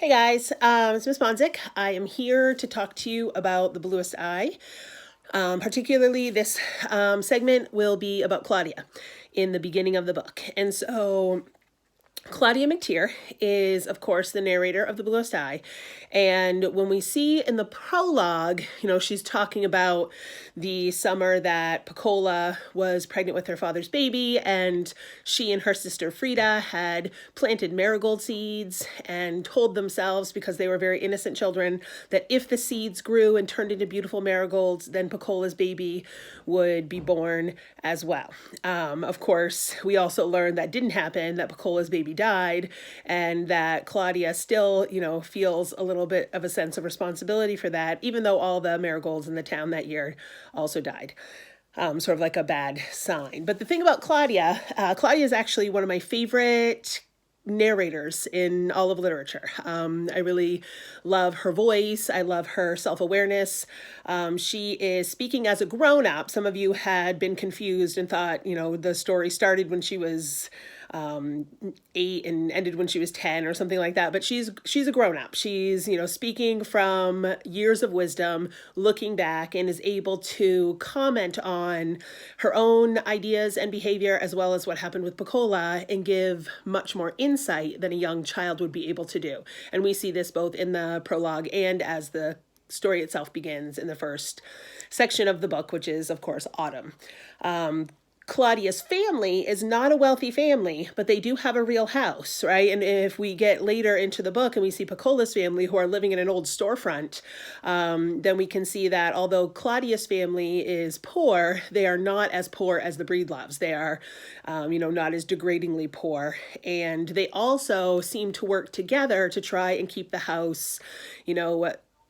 Hey guys, it's Miss Monzik. I am here to talk to you about the Bluest Eye. Particularly, this segment will be about Claudia in the beginning of the book. And so Claudia McTeer is, of course, the narrator of The Bluest Eye. And when we see in the prologue, she's talking about the summer that Piccola was pregnant with her father's baby, and she and her sister Frida had planted marigold seeds and told themselves, because they were very innocent children, that if the seeds grew and turned into beautiful marigolds, then Piccola's baby would be born as well. Of course, we also learned that didn't happen, that Piccola's baby died, and that Claudia still, feels a little bit of a sense of responsibility for that, even though all the marigolds in the town that year also died. Sort of like a bad sign. But the thing about Claudia, Claudia is actually one of my favorite narrators in all of literature. I really love her voice. I love her self-awareness. She is speaking as a grown-up. Some of you had been confused and thought, the story started when she was 8 and ended when she was 10 or something like that. But she's a grown-up. She's, speaking from years of wisdom, looking back, and is able to comment on her own ideas and behavior, as well as what happened with Piccola, and give much more insight than a young child would be able to do. And we see this both in the prologue and as the story itself begins in the first section of the book, which is, of course, autumn. Claudia's family is not a wealthy family, but they do have a real house, right? And if we get later into the book and we see Piccola's family, who are living in an old storefront, then we can see that although Claudia's family is poor, they are not as poor as the Breedloves. They are, not as degradingly poor. And they also seem to work together to try and keep the house,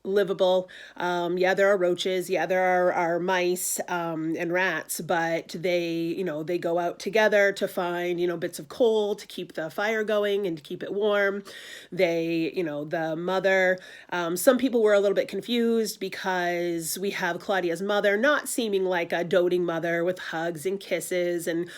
livable. There are roaches. There are mice and rats, but they go out together to find, bits of coal to keep the fire going and to keep it warm. The mother, some people were a little bit confused because we have Claudia's mother not seeming like a doting mother with hugs and kisses, and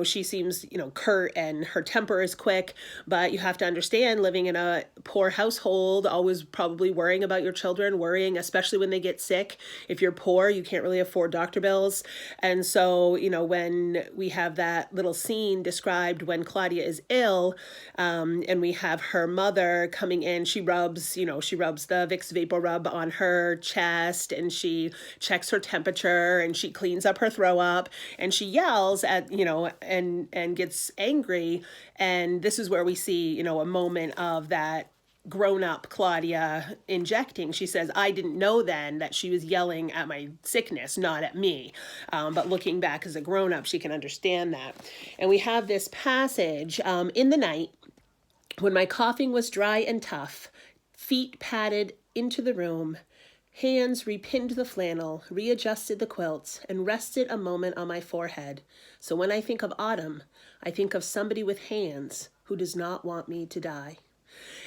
she seems, curt, and her temper is quick, but you have to understand, living in a poor household, always probably worrying about your children, worrying, especially when they get sick. If you're poor, you can't really afford doctor bills. And so, when we have that little scene described when Claudia is ill, and we have her mother coming in, she rubs the Vicks Vapor Rub on her chest, and she checks her temperature, and she cleans up her throw up, and she yells at, and gets angry. And this is where we see, a moment of that grown-up Claudia injecting. She says, I didn't know then that she was yelling at my sickness, not at me. But looking back as a grown-up, she can understand that. And we have this passage, in the night, when my coughing was dry and tough, feet padded into the room, hands repinned the flannel, readjusted the quilts, and rested a moment on my forehead. So when I think of autumn, I think of somebody with hands who does not want me to die.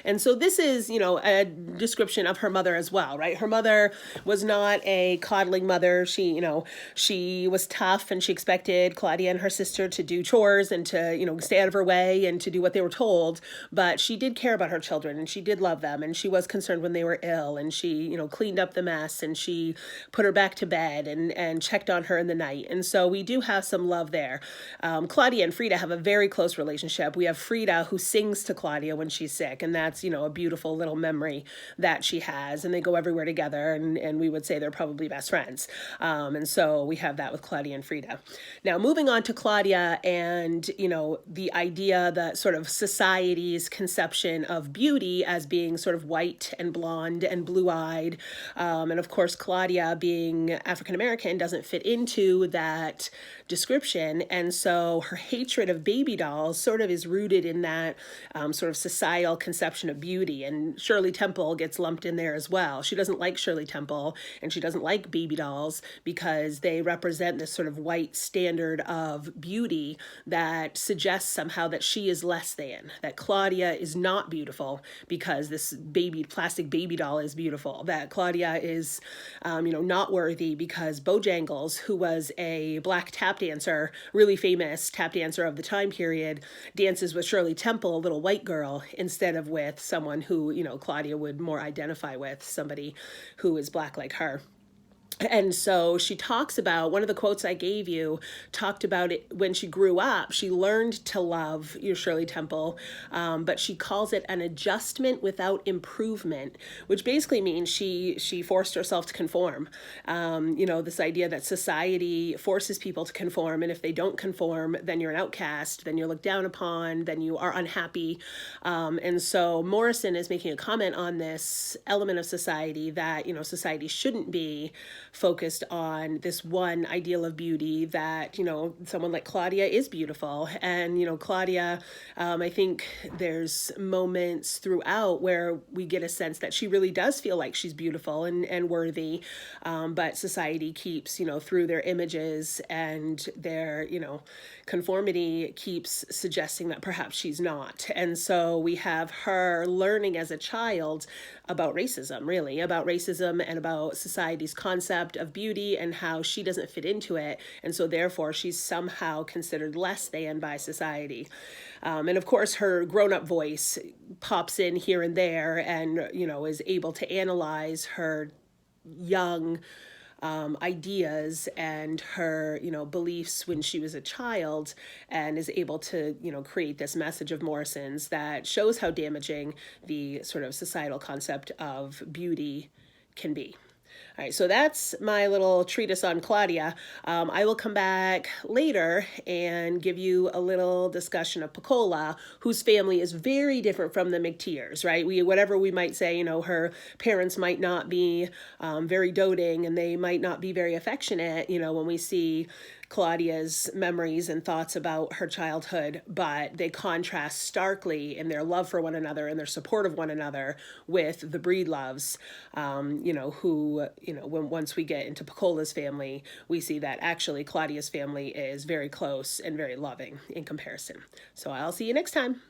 And so this is, a description of her mother as well, right? Her mother was not a coddling mother. She was tough, and she expected Claudia and her sister to do chores and to, stay out of her way and to do what they were told. But she did care about her children, and she did love them, and she was concerned when they were ill, and she, cleaned up the mess, and she put her back to bed and checked on her in the night. And so we do have some love there. Claudia and Frida have a very close relationship. We have Frida, who sings to Claudia when she's sick, and that's, a beautiful little memory that she has, and they go everywhere together, and we would say they're probably best friends. And so we have that with Claudia and Frida. Now, moving on to Claudia and, the idea that sort of society's conception of beauty as being sort of white and blonde and blue-eyed. And of course, Claudia, being African-American, doesn't fit into that description. And so her hatred of baby dolls sort of is rooted in that sort of societal conception of beauty. And Shirley Temple gets lumped in there as well. She doesn't like Shirley Temple, and she doesn't like baby dolls because they represent this sort of white standard of beauty that suggests somehow that she is less than, that Claudia is not beautiful because this plastic baby doll is beautiful, that Claudia is, not worthy because Bojangles, who was a black tap dancer, really famous tap dancer of the time period, dances with Shirley Temple, a little white girl, instead of with someone who, Claudia would more identify with, somebody who is black like her. And so she talks about, one of the quotes I gave you talked about it when she grew up. She learned to love Shirley Temple, but she calls it an adjustment without improvement, which basically means she forced herself to conform. This idea that society forces people to conform, and if they don't conform, then you're an outcast, then you're looked down upon, then you are unhappy. And so Morrison is making a comment on this element of society that, society shouldn't be focused on this one ideal of beauty, that someone like Claudia is beautiful. And Claudia, I think there's moments throughout where we get a sense that she really does feel like she's beautiful and worthy, but society keeps through their images and their conformity keeps suggesting that perhaps she's not. And so we have her learning as a child about racism and about society's concept of beauty and how she doesn't fit into it. And so therefore she's somehow considered less than by society. And of course her grown-up voice pops in here and there and, is able to analyze her young ideas and her, beliefs when she was a child, and is able to, create this message of Morrison's that shows how damaging the sort of societal concept of beauty can be. All right, so that's my little treatise on Claudia. I will come back later and give you a little discussion of Piccola, whose family is very different from the McTeers, right? Whatever we might say, her parents might not be very doting and they might not be very affectionate, when we see Claudia's memories and thoughts about her childhood, but they contrast starkly in their love for one another and their support of one another with the Breedloves, once we get into Piccola's family, we see that actually Claudia's family is very close and very loving in comparison. So I'll see you next time.